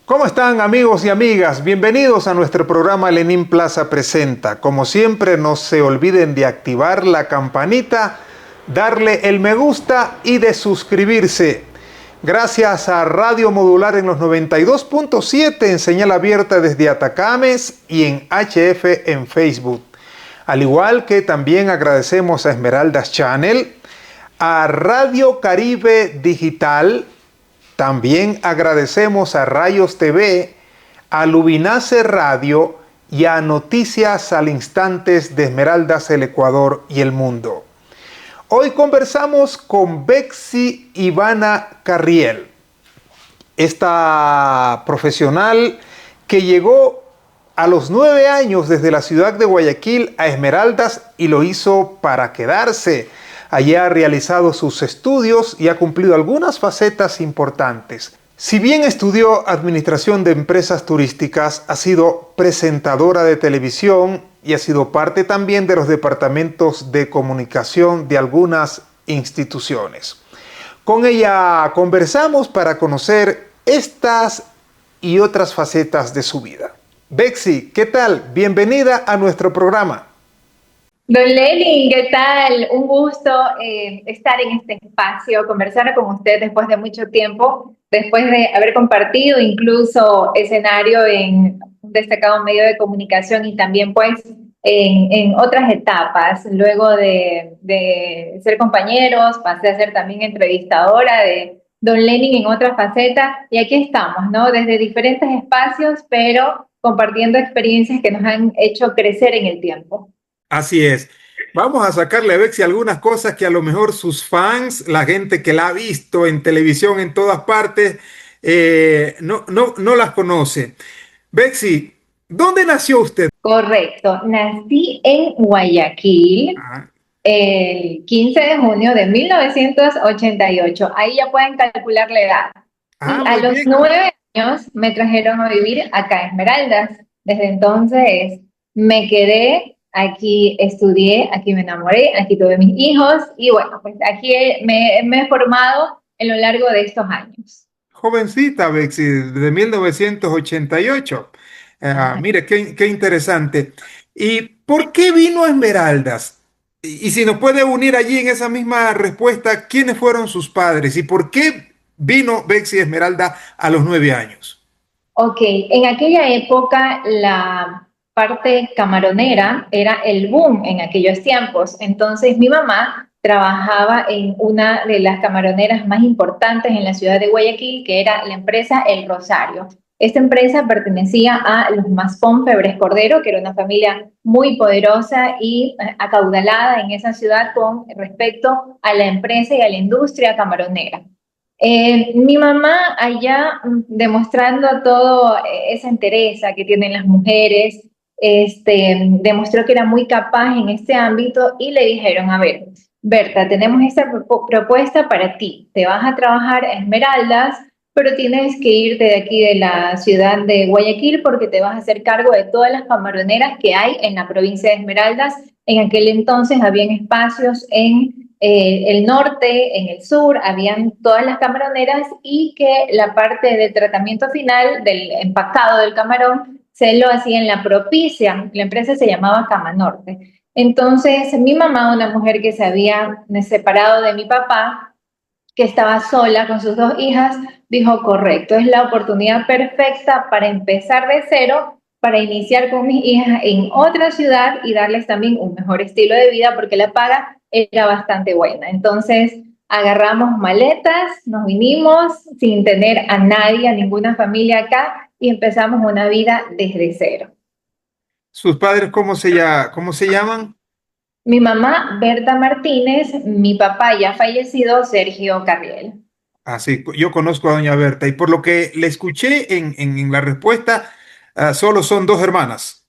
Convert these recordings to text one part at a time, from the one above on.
¿Cómo están amigos y amigas? Bienvenidos a nuestro programa Lenin Plaza Presenta. Como siempre, no se olviden de activar la campanita, darle el me gusta y de suscribirse. Gracias a Radio Modular en los 92.7 en señal abierta desde Atacames y en HF en Facebook. Al igual que también agradecemos a Esmeraldas Channel, a Radio Caribe Digital. También agradecemos a Rayos TV, a Lubinace Radio y a Noticias al Instante de Esmeraldas, el Ecuador y el Mundo. Hoy conversamos con Betsy Ivana Carriel, esta profesional que llegó a los 9 años desde la ciudad de Guayaquil a Esmeraldas y lo hizo para quedarse. Allí ha realizado sus estudios y ha cumplido algunas facetas importantes. Si bien estudió Administración de Empresas Turísticas, ha sido presentadora de televisión y ha sido parte también de los departamentos de comunicación de algunas instituciones. Con ella conversamos para conocer estas y otras facetas de su vida. Betsy, ¿qué tal? Bienvenida a nuestro programa. Don Lenin, ¿qué tal? Un gusto estar en este espacio, conversar con usted después de mucho tiempo, después de haber compartido incluso escenario en un destacado medio de comunicación y también pues en otras etapas. Luego de ser compañeros, pasé a ser también entrevistadora de Don Lenin en otra faceta y aquí estamos, ¿no? Desde diferentes espacios, pero compartiendo experiencias que nos han hecho crecer en el tiempo. Así es. Vamos a sacarle a Betsy algunas cosas que a lo mejor sus fans, la gente que la ha visto en televisión en todas partes, no las conoce. Betsy, ¿dónde nació usted? Correcto, nací en Guayaquil Ah, el 15 de junio de 1988. Ahí ya pueden calcular la edad. Y a muy los bien. 9 años me trajeron a vivir acá en Esmeraldas. Desde entonces me quedé, aquí estudié, aquí me enamoré, aquí tuve mis hijos y bueno, pues aquí me he formado en lo largo de estos años. Jovencita, Betsy, de 1988. Mire, qué interesante. ¿Y por qué vino a Esmeraldas? Y si nos puede unir allí en esa misma respuesta, ¿quiénes fueron sus padres? ¿Y por qué vino Betsy Esmeralda a los 9 años? Ok, en aquella época la parte camaronera era el boom en aquellos tiempos. Entonces mi mamá trabajaba en una de las camaroneras más importantes en la ciudad de Guayaquil, que era la empresa El Rosario. Esta empresa pertenecía a los Mascón Febres Cordero, que era una familia muy poderosa y acaudalada en esa ciudad con respecto a la empresa y a la industria camaronera. Mi mamá allá demostrando toda esa entereza que tienen las mujeres, demostró que era muy capaz en este ámbito y le dijeron, a ver, Berta, tenemos esta propuesta para ti, te vas a trabajar a Esmeraldas, pero tienes que irte de aquí de la ciudad de Guayaquil porque te vas a hacer cargo de todas las camaroneras que hay en la provincia de Esmeraldas. En aquel entonces habían espacios en el norte, en el sur, habían todas las camaroneras y que la parte del tratamiento final del empacado del camarón se lo hacía en la Propicia, la empresa se llamaba Camanorte. Entonces mi mamá, una mujer que se había separado de mi papá, que estaba sola con sus 2 hijas, dijo, correcto, es la oportunidad perfecta para empezar de cero, para iniciar con mis hijas en otra ciudad y darles también un mejor estilo de vida porque la paga era bastante buena. Entonces agarramos maletas, nos vinimos sin tener a nadie, a ninguna familia acá y empezamos una vida desde cero. ¿Sus padres cómo se llaman? Mi mamá, Berta Martínez, mi papá ya fallecido, Sergio Carriel. Así, yo conozco a doña Berta y por lo que le escuché en la respuesta, solo son 2 hermanas.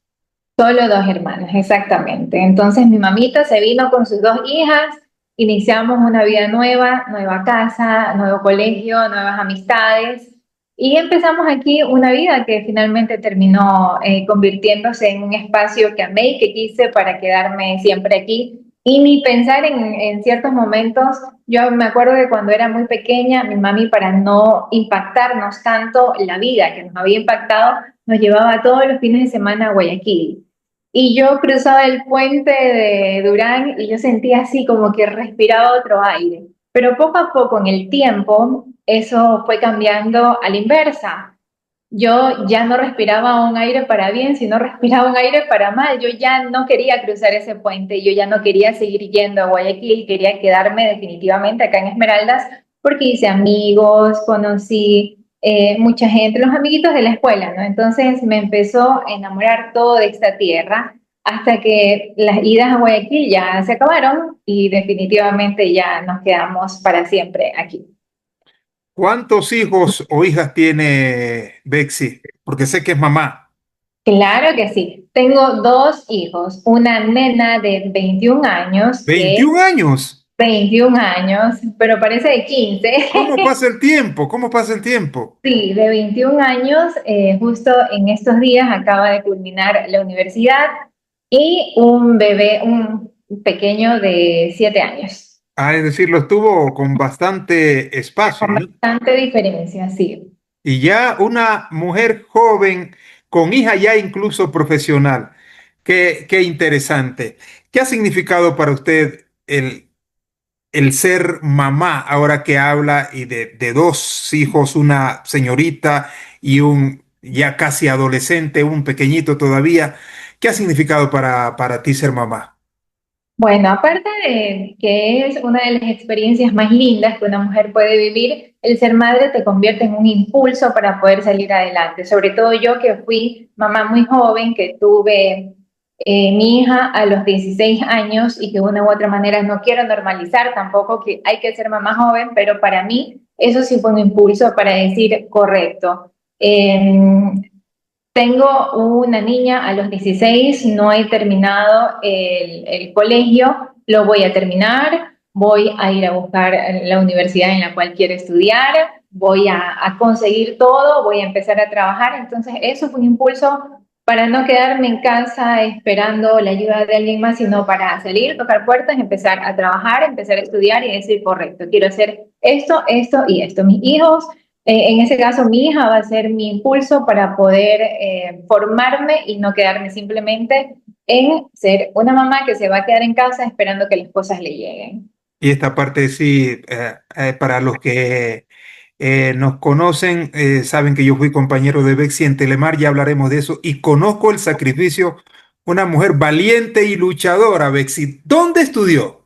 Solo 2 hermanas, exactamente. Entonces mi mamita se vino con sus 2 hijas, iniciamos una vida nueva, nueva casa, nuevo colegio, nuevas amistades y empezamos aquí una vida que finalmente terminó convirtiéndose en un espacio que amé y que quise para quedarme siempre aquí Y ni pensar en ciertos momentos, yo me acuerdo que cuando era muy pequeña, mi mami para no impactarnos tanto la vida que nos había impactado, nos llevaba todos los fines de semana a Guayaquil. Y yo cruzaba el puente de Durán y yo sentía así como que respiraba otro aire. Pero poco a poco en el tiempo, eso fue cambiando a la inversa. Yo ya no respiraba un aire para bien, sino respiraba un aire para mal. Yo ya no quería cruzar ese puente, yo ya no quería seguir yendo a Guayaquil, quería quedarme definitivamente acá en Esmeraldas porque hice amigos, conocí mucha gente, los amiguitos de la escuela, ¿no? Entonces me empezó a enamorar todo de esta tierra hasta que las idas a Guayaquil ya se acabaron y definitivamente ya nos quedamos para siempre aquí. ¿Cuántos hijos o hijas tiene Bexi? Porque sé que es mamá. Claro que sí. Tengo dos hijos, una nena de 21 años, que 21 años. 21 años, pero parece de 15. ¿Cómo pasa el tiempo? ¿Cómo pasa el tiempo? Sí, de 21 años, justo en estos días acaba de culminar la universidad y un bebé, un pequeño de 7 años. Ah, es decir, lo estuvo con bastante espacio, Con ¿no? bastante diferencia, sí. Y ya una mujer joven con hija ya incluso profesional. Qué interesante. ¿Qué ha significado para usted el ser mamá ahora que habla y de dos hijos, una señorita y un ya casi adolescente, un pequeñito todavía? ¿Qué ha significado para ti ser mamá? Bueno, aparte de que es una de las experiencias más lindas que una mujer puede vivir, el ser madre te convierte en un impulso para poder salir adelante. Sobre todo yo que fui mamá muy joven, que tuve mi hija a los 16 años y que de una u otra manera no quiero normalizar tampoco que hay que ser mamá joven, pero para mí eso sí fue un impulso para decir correcto. Tengo una niña a los 16, no he terminado el colegio, lo voy a terminar, voy a ir a buscar la universidad en la cual quiero estudiar, voy a conseguir todo, voy a empezar a trabajar. Entonces, eso fue un impulso para no quedarme en casa esperando la ayuda de alguien más, sino para salir, tocar puertas, empezar a trabajar, empezar a estudiar y decir, correcto, quiero hacer esto, esto y esto. Mis hijos en ese caso, mi hija va a ser mi impulso para poder formarme y no quedarme simplemente en ser una mamá que se va a quedar en casa esperando que las cosas le lleguen. Y esta parte sí, para los que nos conocen, saben que yo fui compañero de Bexi en Telemar, ya hablaremos de eso, y conozco el sacrificio, una mujer valiente y luchadora, Bexi. ¿Dónde estudió?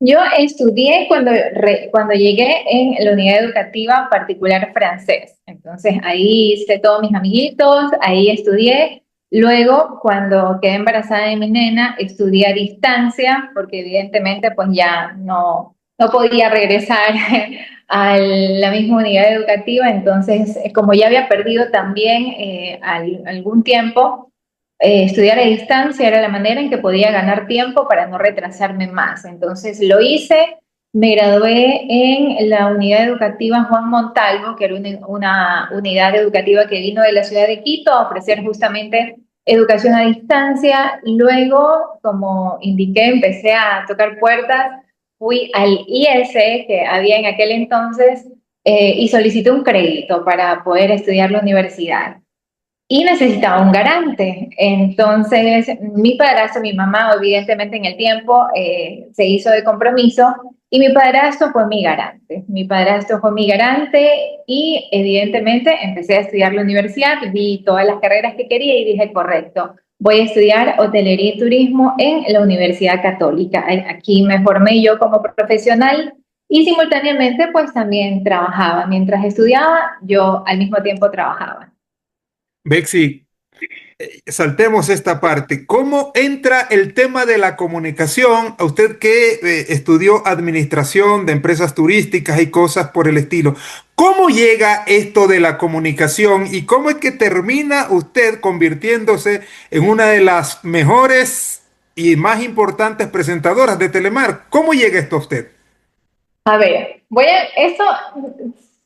Yo estudié cuando llegué en la unidad educativa particular francés. Entonces ahí hice todos mis amiguitos, ahí estudié. Luego, cuando quedé embarazada de mi nena, estudié a distancia, porque evidentemente pues ya no podía regresar a la misma unidad educativa. Entonces, como ya había perdido también algún tiempo, estudiar a distancia era la manera en que podía ganar tiempo para no retrasarme más. Entonces lo hice, me gradué en la unidad educativa Juan Montalvo, que era una unidad educativa que vino de la ciudad de Quito a ofrecer justamente educación a distancia. Luego, como indiqué, empecé a tocar puertas, fui al IS que había en aquel entonces y solicité un crédito para poder estudiar la universidad y necesitaba un garante. Entonces, mi padrastro, mi mamá, evidentemente en el tiempo se hizo de compromiso y mi padrastro fue mi garante. Mi padrastro fue mi garante y evidentemente empecé a estudiar la universidad, vi todas las carreras que quería y dije, correcto, voy a estudiar hotelería y turismo en la Universidad Católica. Aquí me formé yo como profesional. Y simultáneamente, pues también trabajaba. Mientras estudiaba, yo al mismo tiempo trabajaba. Bexi, saltemos esta parte. ¿Cómo entra el tema de la comunicación? A usted que estudió administración de empresas turísticas y cosas por el estilo. ¿Cómo llega esto de la comunicación y cómo es que termina usted convirtiéndose en una de las mejores y más importantes presentadoras de Telemar? ¿Cómo llega esto a usted? A ver, esto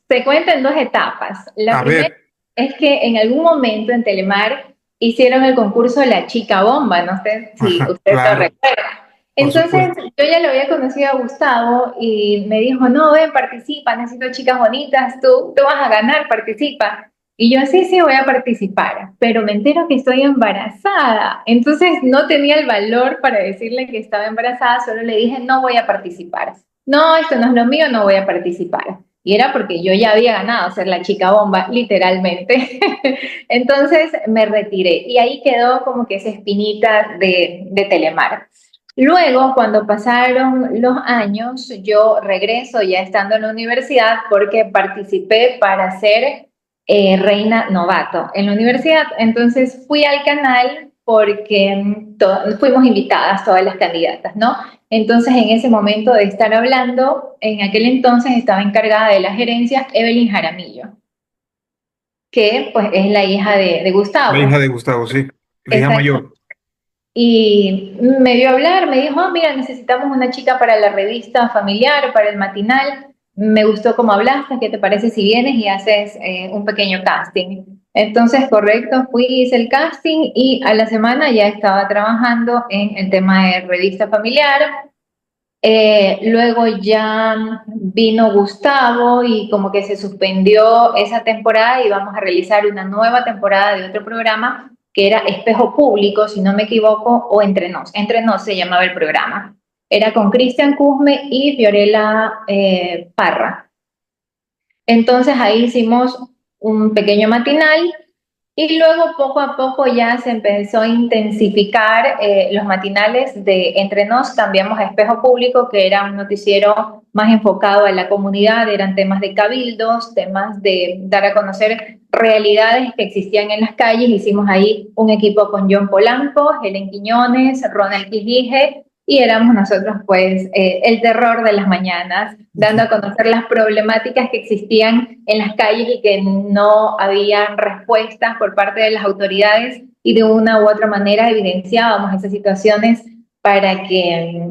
se cuenta en dos etapas. La A primera ver, es que en algún momento en Telemar hicieron el concurso de la chica bomba, no sé si ajá, usted lo claro. recuerda. por Entonces supuesto. yo ya lo había conocido a Gustavo y me dijo, no, ven, participa, necesito chicas bonitas, tú vas a ganar, participa. Y yo, sí, sí, voy a participar, pero me entero que estoy embarazada. Entonces no tenía el valor para decirle que estaba embarazada, solo le dije, no voy a participar. No, esto no es lo mío, no voy a participar. Y era porque yo ya había ganado ser la chica bomba, literalmente. Entonces me retiré y ahí quedó como que esa espinita de Telemar. Luego, cuando pasaron los años, yo regreso ya estando en la universidad porque participé para ser reina novato en la universidad. Entonces fui al canal porque fuimos invitadas todas las candidatas, ¿no? Entonces en ese momento de estar hablando, en aquel entonces estaba encargada de la gerencia Evelyn Jaramillo, que pues es la hija de La hija Gustavo. de Gustavo, sí, la hija Exacto. mayor. Y me vio hablar, me dijo, "Ah, mira, necesitamos una chica para la revista familiar, para el matinal. Me gustó cómo hablaste, ¿qué te parece si vienes y haces un pequeño casting?" Entonces, correcto, fui, hice el casting y a la semana ya estaba trabajando en el tema de revista familiar. Luego ya vino Gustavo y como que se suspendió esa temporada y vamos a realizar una nueva temporada de otro programa que era Espejo Público, si no me equivoco, o Entre Nos se llamaba el programa. Era con Cristian Cusme y Fiorella Parra. Entonces ahí hicimos un pequeño matinal y luego poco a poco ya se empezó a intensificar los matinales de Entre Nos, cambiamos a Espejo Público, que era un noticiero más enfocado a la comunidad, eran temas de cabildos, temas de dar a conocer realidades que existían en las calles. Hicimos ahí un equipo con John Polanco, Helen Quiñones, Ronald Quijige, y éramos nosotros pues el terror de las mañanas, dando a conocer las problemáticas que existían en las calles y que no habían respuestas por parte de las autoridades y de una u otra manera evidenciábamos esas situaciones para que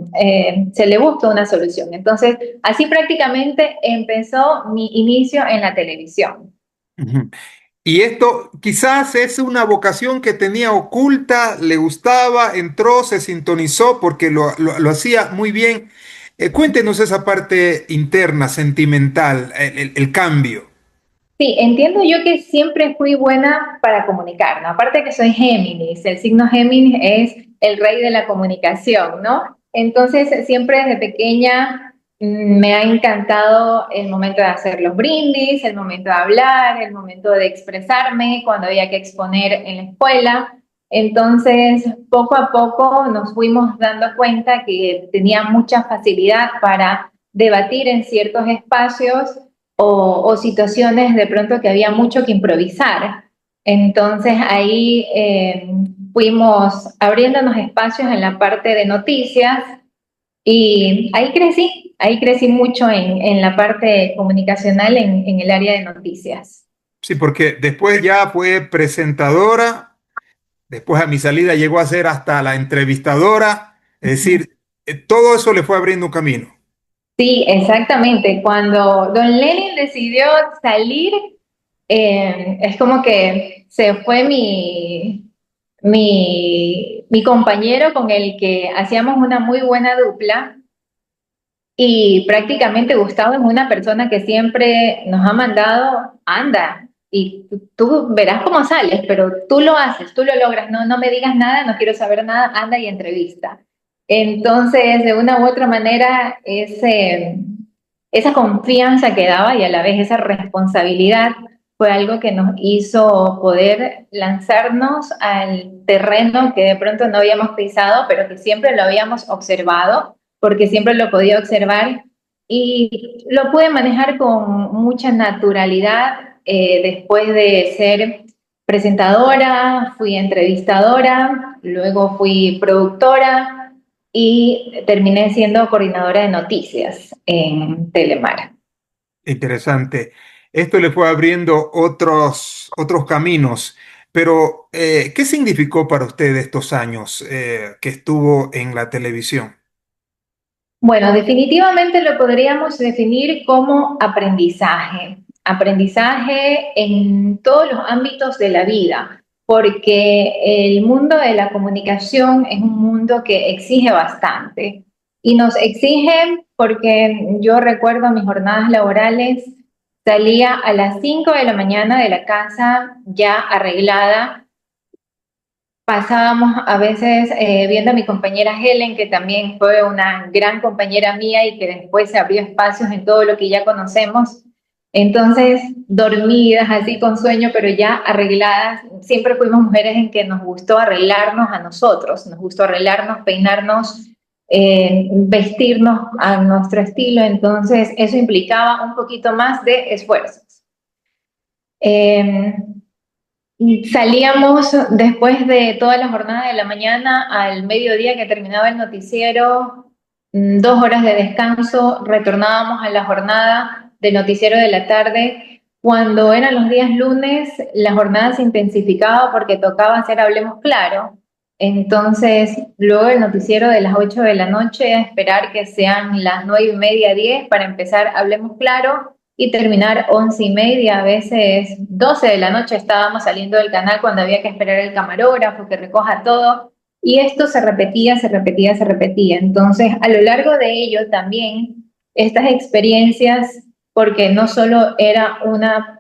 se le busque una solución. Entonces, así prácticamente empezó mi inicio en la televisión. Ujú. Y esto quizás es una vocación que tenía oculta, le gustaba, entró, se sintonizó porque lo hacía muy bien. Cuéntenos esa parte interna, sentimental, el cambio. Sí, entiendo yo que siempre fui buena para comunicar, ¿no? Aparte que soy Géminis, el signo Géminis es el rey de la comunicación, ¿no? Entonces, siempre desde pequeña me ha encantado el momento de hacer los brindis, el momento de hablar, el momento de expresarme cuando había que exponer en la escuela. Entonces, poco a poco nos fuimos dando cuenta que tenía mucha facilidad para debatir en ciertos espacios o situaciones de pronto que había mucho que improvisar. Entonces ahí fuimos abriéndonos espacios en la parte de noticias y ahí crecí mucho en la parte comunicacional en el área de noticias. Sí, porque después ya fue presentadora, después a mi salida llegó a ser hasta la entrevistadora, es decir, todo eso le fue abriendo un camino. Sí, exactamente. Cuando don Lenin decidió salir, es como que se fue mi compañero con el que hacíamos una muy buena dupla y prácticamente Gustavo es una persona que siempre nos ha mandado, anda, y tú verás cómo sales, pero tú lo haces, tú lo logras, no, no me digas nada, no quiero saber nada, anda y entrevista. Entonces, de una u otra manera, esa confianza que daba y a la vez esa responsabilidad fue algo que nos hizo poder lanzarnos al terreno que de pronto no habíamos pisado, pero que siempre lo habíamos observado, porque siempre lo podía observar y lo pude manejar con mucha naturalidad después de ser presentadora, fui entrevistadora, luego fui productora y terminé siendo coordinadora de noticias en Telemar. Interesante. Esto le fue abriendo otros caminos, pero ¿qué significó para usted estos años que estuvo en la televisión? Bueno, definitivamente lo podríamos definir como aprendizaje, aprendizaje en todos los ámbitos de la vida. porque el mundo de la comunicación es un mundo que exige bastante y nos exige porque yo recuerdo mis jornadas laborales, salía a las 5 de la mañana de la casa ya arreglada. Pasábamos a veces viendo a mi compañera Helen, que también fue una gran compañera mía y que después se abrió espacios en todo lo que ya conocemos. Entonces, dormidas, así con sueño, pero ya arregladas. Siempre fuimos mujeres en que nos gustó arreglarnos a nosotros, nos gustó arreglarnos, peinarnos, vestirnos a nuestro estilo. Entonces, eso implicaba un poquito más de esfuerzos. Eh, Salíamos después de toda la jornada de la mañana al mediodía que terminaba el noticiero, 2 horas de descanso, retornábamos a la jornada del noticiero de la tarde. Cuando eran los días lunes, la jornada se intensificaba porque tocaba hacer Hablemos Claro. Entonces, luego del noticiero de las 8 de la noche, a esperar que sean las 9:30, 10 para empezar Hablemos Claro y terminar 11:30, a veces 12 de la noche estábamos saliendo del canal cuando había que esperar el camarógrafo que recoja todo. Y esto se repetía, se repetía, se repetía. Entonces, a lo largo de ello también, estas experiencias, porque no solo era una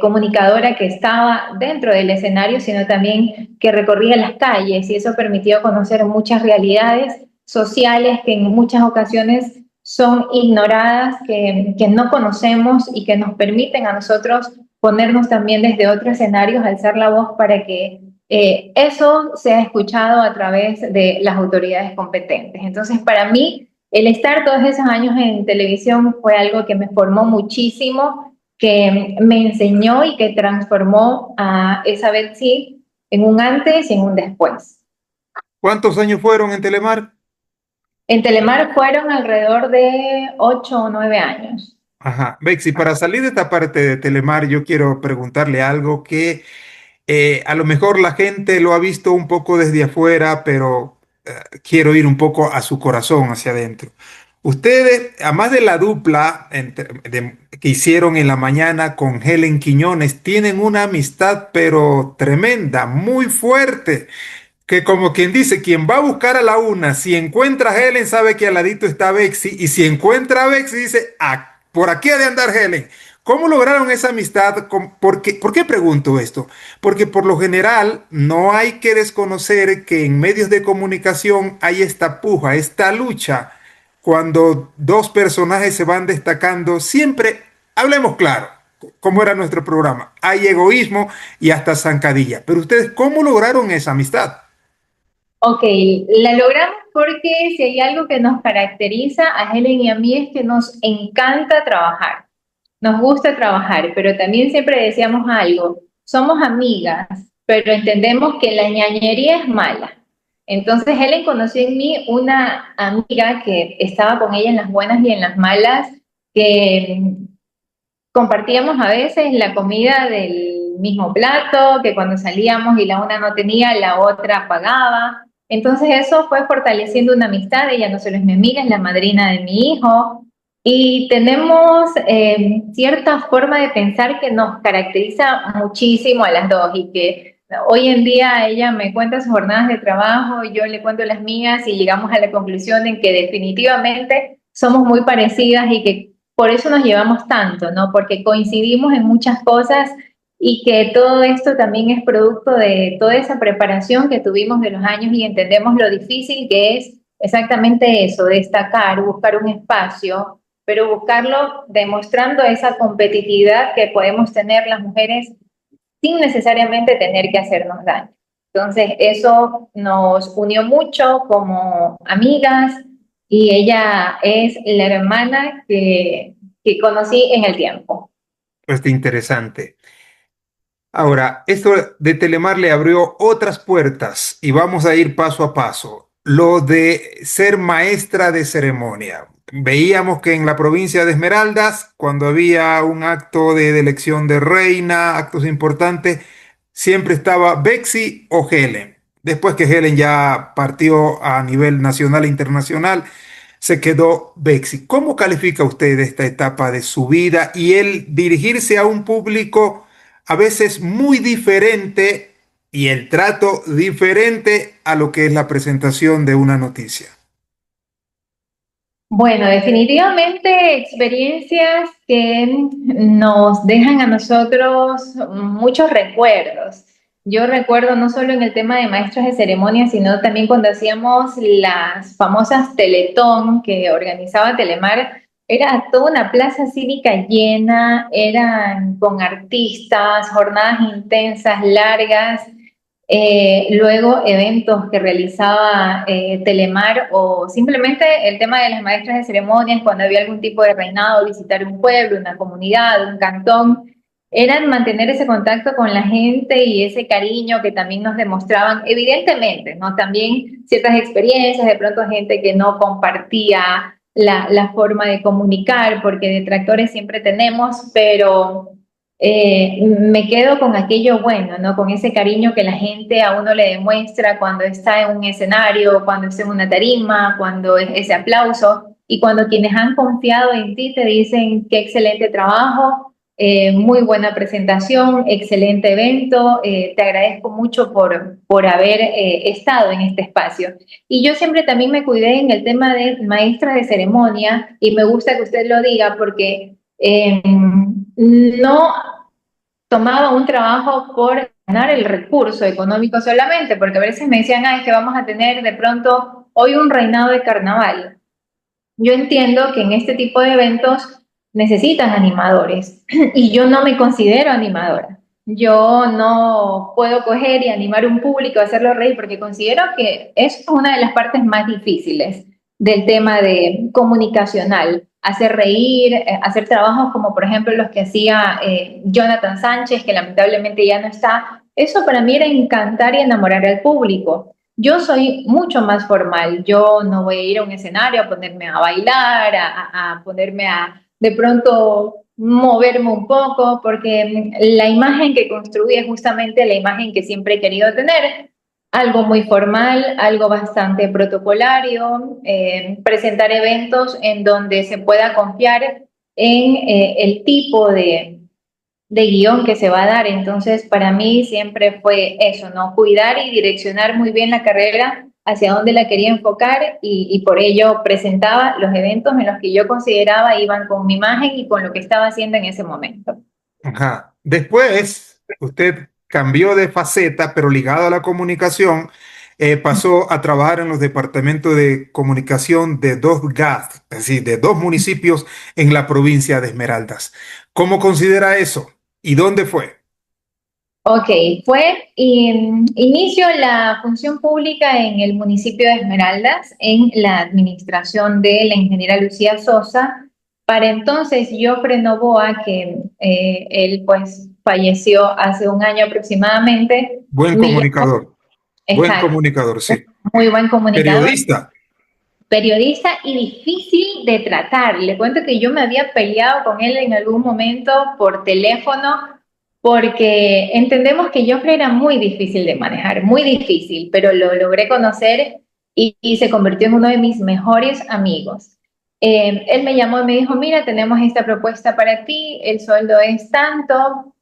comunicadora que estaba dentro del escenario, sino también que recorría las calles y eso permitió conocer muchas realidades sociales que en muchas ocasiones son ignoradas, que no conocemos y que nos permiten a nosotros ponernos también desde otros escenarios, alzar la voz para que eso sea escuchado a través de las autoridades competentes. Entonces, para mí, el estar todos esos años en televisión fue algo que me formó muchísimo, que me enseñó y que transformó a esa Betsy en un antes y en un después. ¿Cuántos años fueron en Telemar? En Telemar fueron alrededor de 8 o 9 años. Ajá. Bexy, para salir de esta parte de Telemar, yo quiero preguntarle algo que a lo mejor la gente lo ha visto un poco desde afuera, pero quiero ir un poco a su corazón, hacia adentro. Ustedes, además de la dupla que hicieron en la mañana con Helen Quiñones, tienen una amistad, pero tremenda, muy fuerte. Que como quien dice, quien va a buscar a la una, si encuentra a Helen, sabe que al ladito está Bexy, y si encuentra a Bexy, dice, ah, por aquí ha de andar Helen. ¿Cómo lograron esa amistad? ¿Por qué pregunto esto? Porque por lo general no hay que desconocer que en medios de comunicación hay esta puja, esta lucha. Cuando dos personajes se van destacando, siempre, hablemos claro, como era nuestro programa, hay egoísmo y hasta zancadilla. Pero ustedes, ¿cómo lograron esa amistad? Ok, la logramos porque si hay algo que nos caracteriza a Helen y a mí es que nos encanta trabajar, nos gusta trabajar, pero también siempre decíamos algo, somos amigas, pero entendemos que la ñañería es mala. Entonces Helen conoció en mí una amiga que estaba con ella en las buenas y en las malas, que compartíamos a veces la comida del mismo plato, que cuando salíamos y la una no tenía, la otra pagaba. Entonces eso fue fortaleciendo una amistad. Ella no solo es mi amiga, es la madrina de mi hijo. Y tenemos cierta forma de pensar que nos caracteriza muchísimo a las dos y que hoy en día ella me cuenta sus jornadas de trabajo, yo le cuento las mías y llegamos a la conclusión en que definitivamente somos muy parecidas y que por eso nos llevamos tanto, ¿no? Porque coincidimos en muchas cosas y que todo esto también es producto de toda esa preparación que tuvimos de los años y entendemos lo difícil que es exactamente eso, destacar, buscar un espacio, pero buscarlo demostrando esa competitividad que podemos tener las mujeres sin necesariamente tener que hacernos daño. Entonces, eso nos unió mucho como amigas y ella es la hermana que conocí en el tiempo. Pues interesante. Ahora, esto de Telemar le abrió otras puertas y vamos a ir paso a paso. Lo de ser maestra de ceremonia. Veíamos que en la provincia de Esmeraldas, cuando había un acto de elección de reina, actos importantes, siempre estaba Bexy o Helen. Después que Helen ya partió a nivel nacional e internacional, se quedó Bexy. ¿Cómo califica usted esta etapa de su vida y el dirigirse a un público a veces muy diferente y el trato diferente a lo que es la presentación de una noticia. Bueno, definitivamente experiencias que nos dejan a nosotros muchos recuerdos. Yo recuerdo no solo en el tema de maestros de ceremonia, sino también cuando hacíamos las famosas Teletón que organizaba Telemar. Era toda una plaza cívica llena, eran con artistas, jornadas intensas, largas. Luego eventos que realizaba Telemar o simplemente el tema de las maestras de ceremonias cuando había algún tipo de reinado, visitar un pueblo, una comunidad, un cantón, eran mantener ese contacto con la gente y ese cariño que también nos demostraban, evidentemente, ¿no? También ciertas experiencias, de pronto gente que no compartía la forma de comunicar, porque detractores siempre tenemos, pero me quedo con aquello bueno, ¿no? Con ese cariño que la gente a uno le demuestra cuando está en un escenario, cuando está en una tarima, cuando es ese aplauso y cuando quienes han confiado en ti te dicen qué excelente trabajo, muy buena presentación, excelente evento, te agradezco mucho por haber estado en este espacio. Y yo siempre también me cuidé en el tema de maestra de ceremonia y me gusta que usted lo diga porque no tomaba un trabajo por ganar el recurso económico solamente, porque a veces me decían, ah, es que vamos a tener de pronto hoy un reinado de carnaval. Yo entiendo que en este tipo de eventos necesitan animadores y yo no me considero animadora. Yo no puedo coger y animar un público, hacerlo reír, porque considero que es una de las partes más difíciles del tema de comunicacional. Hacer reír, hacer trabajos como por ejemplo los que hacía Jonathan Sánchez, que lamentablemente ya no está. Eso para mí era encantar y enamorar al público. Yo soy mucho más formal, yo no voy a ir a un escenario a ponerme a bailar, a ponerme a de pronto moverme un poco, porque la imagen que construí es justamente la imagen que siempre he querido tener, algo muy formal, algo bastante protocolario, presentar eventos en donde se pueda confiar en el tipo de guión que se va a dar. Entonces, para mí siempre fue eso, ¿no? Cuidar y direccionar muy bien la carrera hacia dónde la quería enfocar y por ello presentaba los eventos en los que yo consideraba iban con mi imagen y con lo que estaba haciendo en ese momento. Ajá. Después, usted cambió de faceta, pero ligado a la comunicación, pasó a trabajar en los departamentos de comunicación de dos GAD, es decir, de dos municipios en la provincia de Esmeraldas. ¿Cómo considera eso? ¿Y dónde fue? Ok, fue inicio la función pública en el municipio de Esmeraldas, en la administración de la ingeniera Lucía Sosa. Para entonces, Jofre Novoa, que él pues falleció hace un año aproximadamente, Buen me llamó, comunicador, buen exacto, comunicador, sí. muy buen comunicador, Periodista. periodista y difícil de tratar. Le cuento que yo me había peleado con él en algún momento por teléfono porque entendemos que Joffrey era muy difícil de manejar, muy difícil, pero lo logré conocer y se convirtió en uno de mis mejores amigos. Él me llamó y me dijo, mira, tenemos esta propuesta para ti, el sueldo es tanto,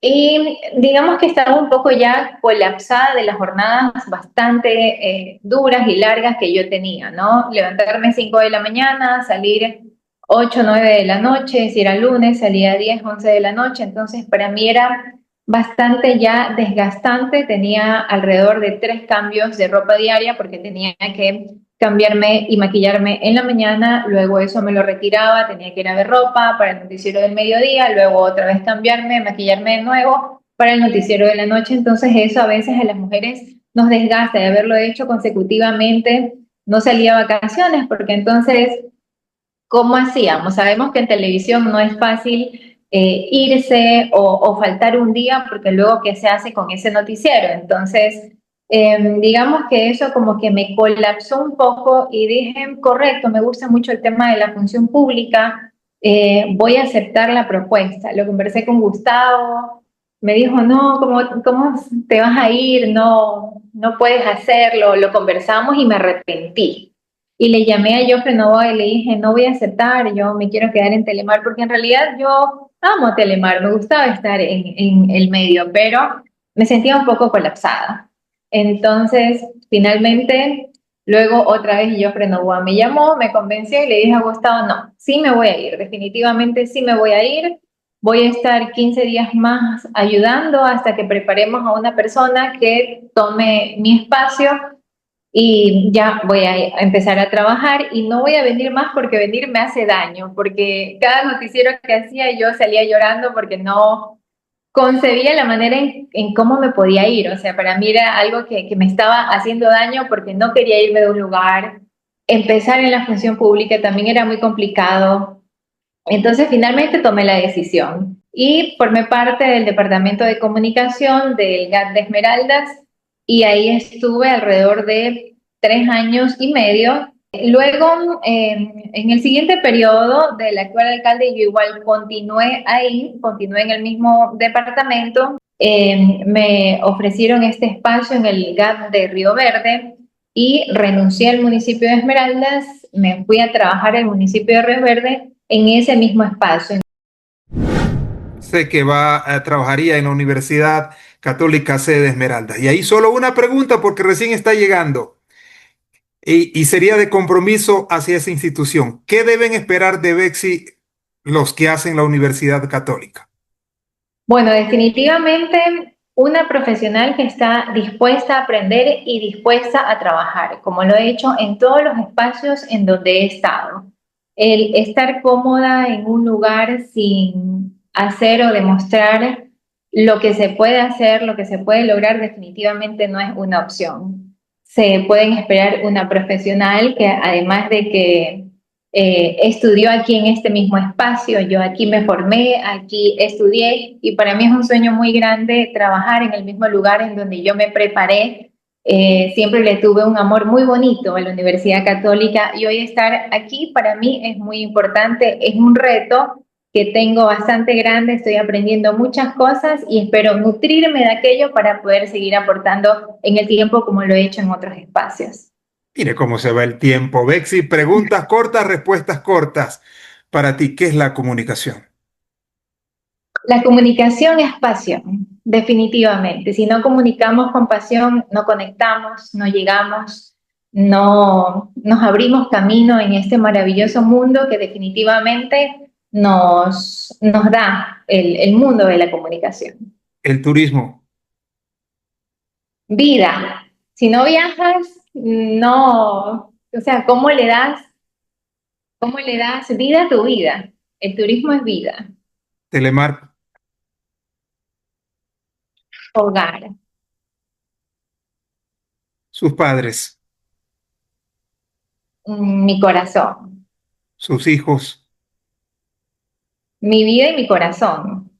y digamos que estaba un poco ya colapsada de las jornadas bastante duras y largas que yo tenía, ¿no? Levantarme 5 de la mañana, salir 8 9 de la noche, si era lunes, salía 10 11 de la noche, entonces para mí era bastante ya desgastante, tenía alrededor de 3 cambios de ropa diaria porque tenía que cambiarme y maquillarme en la mañana, luego eso me lo retiraba, tenía que ir a ver ropa para el noticiero del mediodía, luego otra vez cambiarme, maquillarme de nuevo para el noticiero de la noche, entonces eso a veces a las mujeres nos desgasta de haberlo hecho consecutivamente, no salía a vacaciones porque entonces, ¿cómo hacíamos? Sabemos que en televisión no es fácil irse o faltar un día porque luego qué se hace con ese noticiero, entonces digamos que eso como que me colapsó un poco y dije, correcto, me gusta mucho el tema de la función pública, voy a aceptar la propuesta. Lo conversé con Gustavo, me dijo, no, ¿cómo te vas a ir? No, no puedes hacerlo. Lo conversamos y me arrepentí. Y le llamé a Jofre Novoa y le dije, no voy a aceptar, yo me quiero quedar en Telemar, porque en realidad yo amo Telemar, me gustaba estar en el medio, pero me sentía un poco colapsada. Entonces, finalmente, luego otra vez Jofre Novoa me llamó, me convenció y le dije a Gustavo, no, sí me voy a ir, definitivamente sí me voy a ir. Voy a estar 15 días más ayudando hasta que preparemos a una persona que tome mi espacio y ya voy a empezar a trabajar y no voy a venir más porque venir me hace daño, porque cada noticiero que hacía yo salía llorando porque no concebía la manera en cómo me podía ir. O sea, para mí era algo que me estaba haciendo daño porque no quería irme de un lugar. Empezar en la función pública también era muy complicado. Entonces, finalmente tomé la decisión y formé parte del Departamento de Comunicación del GAT de Esmeraldas y ahí estuve alrededor de 3 años y medio. Luego, en el siguiente periodo del actual alcalde, yo igual continué ahí, continué en el mismo departamento. Me ofrecieron este espacio en el GAT de Río Verde y renuncié al municipio de Esmeraldas, me fui a trabajar al municipio de Río Verde en ese mismo espacio. Sé que trabajaría en la Universidad Católica Sede de Esmeraldas. Y ahí solo una pregunta porque recién está llegando y sería de compromiso hacia esa institución. ¿Qué deben esperar de Bexi los que hacen la Universidad Católica? Bueno, definitivamente una profesional que está dispuesta a aprender y dispuesta a trabajar, como lo he hecho en todos los espacios en donde he estado. El estar cómoda en un lugar sin hacer o demostrar lo que se puede hacer, lo que se puede lograr, definitivamente no es una opción. Se pueden esperar una profesional que además de que estudió aquí en este mismo espacio, yo aquí me formé, aquí estudié y para mí es un sueño muy grande trabajar en el mismo lugar en donde yo me preparé. Siempre le tuve un amor muy bonito a la Universidad Católica y hoy estar aquí para mí es muy importante, es un reto que tengo bastante grande, estoy aprendiendo muchas cosas y espero nutrirme de aquello para poder seguir aportando en el tiempo como lo he hecho en otros espacios. Mire cómo se va el tiempo. Bexi, preguntas cortas, respuestas cortas. Para ti, ¿qué es la comunicación? La comunicación es pasión, definitivamente. Si no comunicamos con pasión, no conectamos, no llegamos, no nos abrimos camino en este maravilloso mundo que definitivamente nos da el mundo de la comunicación. El turismo. Vida. Si no viajas, no, o sea, cómo le das vida a tu vida? El turismo es vida, Telemar. hogar, Sus padres. mi corazón, Sus hijos. mi vida y mi corazón.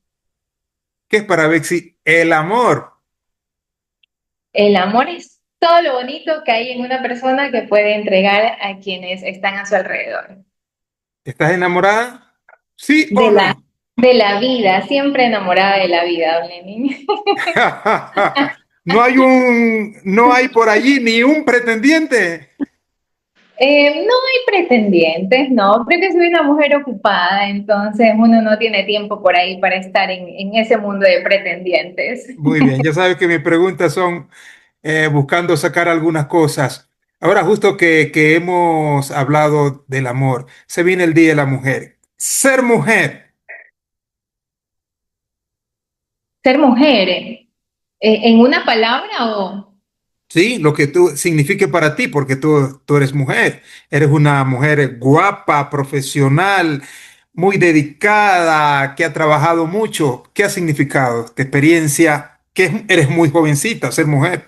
¿Qué es para Bexi? El amor. El amor es todo lo bonito que hay en una persona que puede entregar a quienes están a su alrededor. ¿Estás enamorada? ¿Sí o De la, no? de la vida, siempre enamorada de la vida, don Lenin. No hay por allí ni un pretendiente. No hay pretendientes, no, porque soy una mujer ocupada, entonces uno no tiene tiempo por ahí para estar en ese mundo de pretendientes. Muy bien, ya sabes que mis preguntas son buscando sacar algunas cosas. Ahora, justo que hemos hablado del amor, se viene el Día de la Mujer. Ser mujer, Ser mujer, en una palabra o... ¿sí? Lo que tú signifique para ti, porque tú eres mujer. Eres una mujer guapa, profesional, muy dedicada, que ha trabajado mucho. ¿Qué ha significado esta experiencia? Que eres muy jovencita, ser mujer.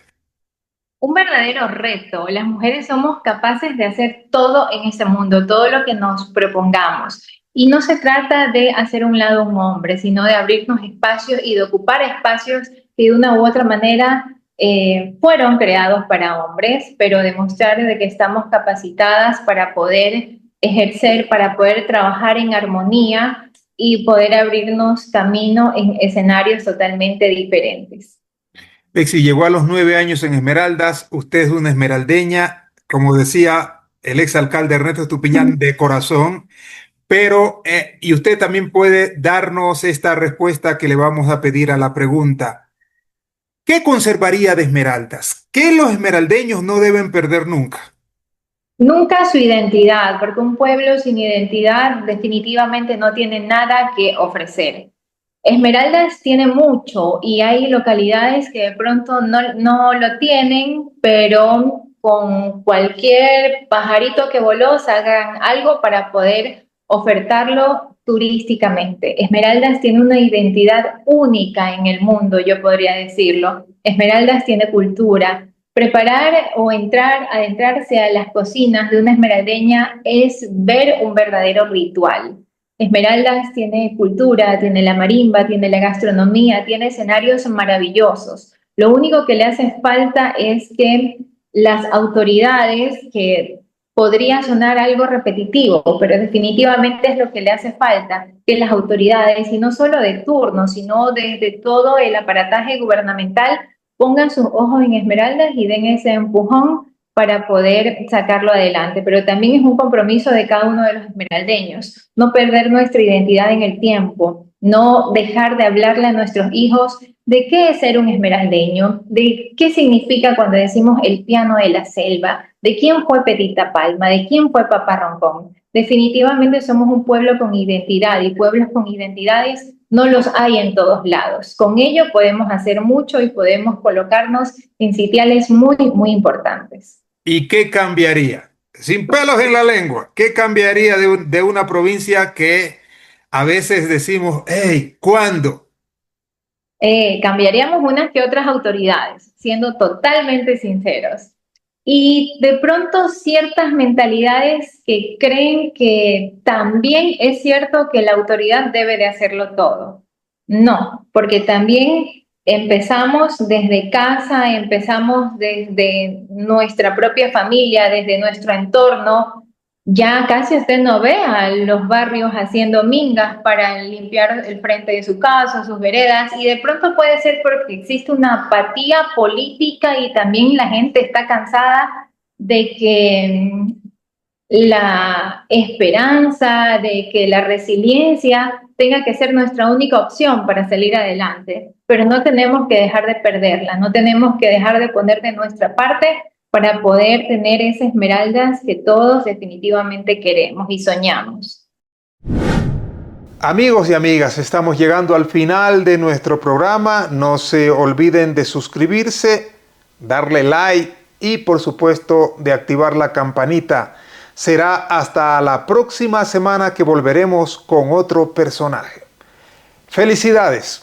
Un verdadero reto. Las mujeres somos capaces de hacer todo en este mundo, todo lo que nos propongamos. Y no se trata de hacer un lado un hombre, sino de abrirnos espacios y de ocupar espacios que de una u otra manera fueron creados para hombres, pero demostrar de que estamos capacitadas para poder ejercer, para poder trabajar en armonía y poder abrirnos camino en escenarios totalmente diferentes. Bexi llegó a los 9 años en Esmeraldas. Usted es una esmeraldeña, como decía el exalcalde Ernesto Estupiñán, de corazón. Pero, y usted también puede darnos esta respuesta que le vamos a pedir a la pregunta. ¿qué conservaría de Esmeraldas? ¿Qué los esmeraldeños no deben perder nunca? Nunca su identidad, porque un pueblo sin identidad definitivamente no tiene nada que ofrecer. Esmeraldas tiene mucho y hay localidades que de pronto no lo tienen, pero con cualquier pajarito que voló sacan algo para poder ofertarlo turísticamente. Esmeraldas tiene una identidad única en el mundo, yo podría decirlo. Esmeraldas tiene cultura. Preparar o adentrarse a las cocinas de una esmeraldeña es ver un verdadero ritual. Esmeraldas tiene cultura, tiene la marimba, tiene la gastronomía, tiene escenarios maravillosos. Lo único que le hace falta es que las autoridades, que podría sonar algo repetitivo, pero definitivamente es lo que le hace falta, que las autoridades, y no solo de turno, sino desde todo el aparataje gubernamental, pongan sus ojos en Esmeraldas y den ese empujón para poder sacarlo adelante. Pero también es un compromiso de cada uno de los esmeraldeños, no perder nuestra identidad en el tiempo, no dejar de hablarle a nuestros hijos de qué es ser un esmeraldeño, de qué significa cuando decimos el piano de la selva, de quién fue Petita Palma, de quién fue Papá Roncón. Definitivamente somos un pueblo con identidad y pueblos con identidades no los hay en todos lados. Con ello podemos hacer mucho y podemos colocarnos en sitiales muy, muy importantes. ¿Y qué cambiaría? Sin pelos en la lengua, ¿qué cambiaría de una provincia que a veces decimos, hey, ¿cuándo? Cambiaríamos unas que otras autoridades, siendo totalmente sinceros. Y de pronto ciertas mentalidades que creen que también es cierto que la autoridad debe de hacerlo todo. No, porque también empezamos desde casa, empezamos desde nuestra propia familia, desde nuestro entorno. Ya casi usted no ve a los barrios haciendo mingas para limpiar el frente de su casa, sus veredas, y de pronto puede ser porque existe una apatía política y también la gente está cansada de que la esperanza, de que la resiliencia tenga que ser nuestra única opción para salir adelante. Pero no tenemos que dejar de perderla, no tenemos que dejar de poner de nuestra parte para poder tener esas esmeraldas que todos definitivamente queremos y soñamos. Amigos y amigas, estamos llegando al final de nuestro programa. No se olviden de suscribirse, darle like y por supuesto de activar la campanita. Será hasta la próxima semana que volveremos con otro personaje. ¡Felicidades!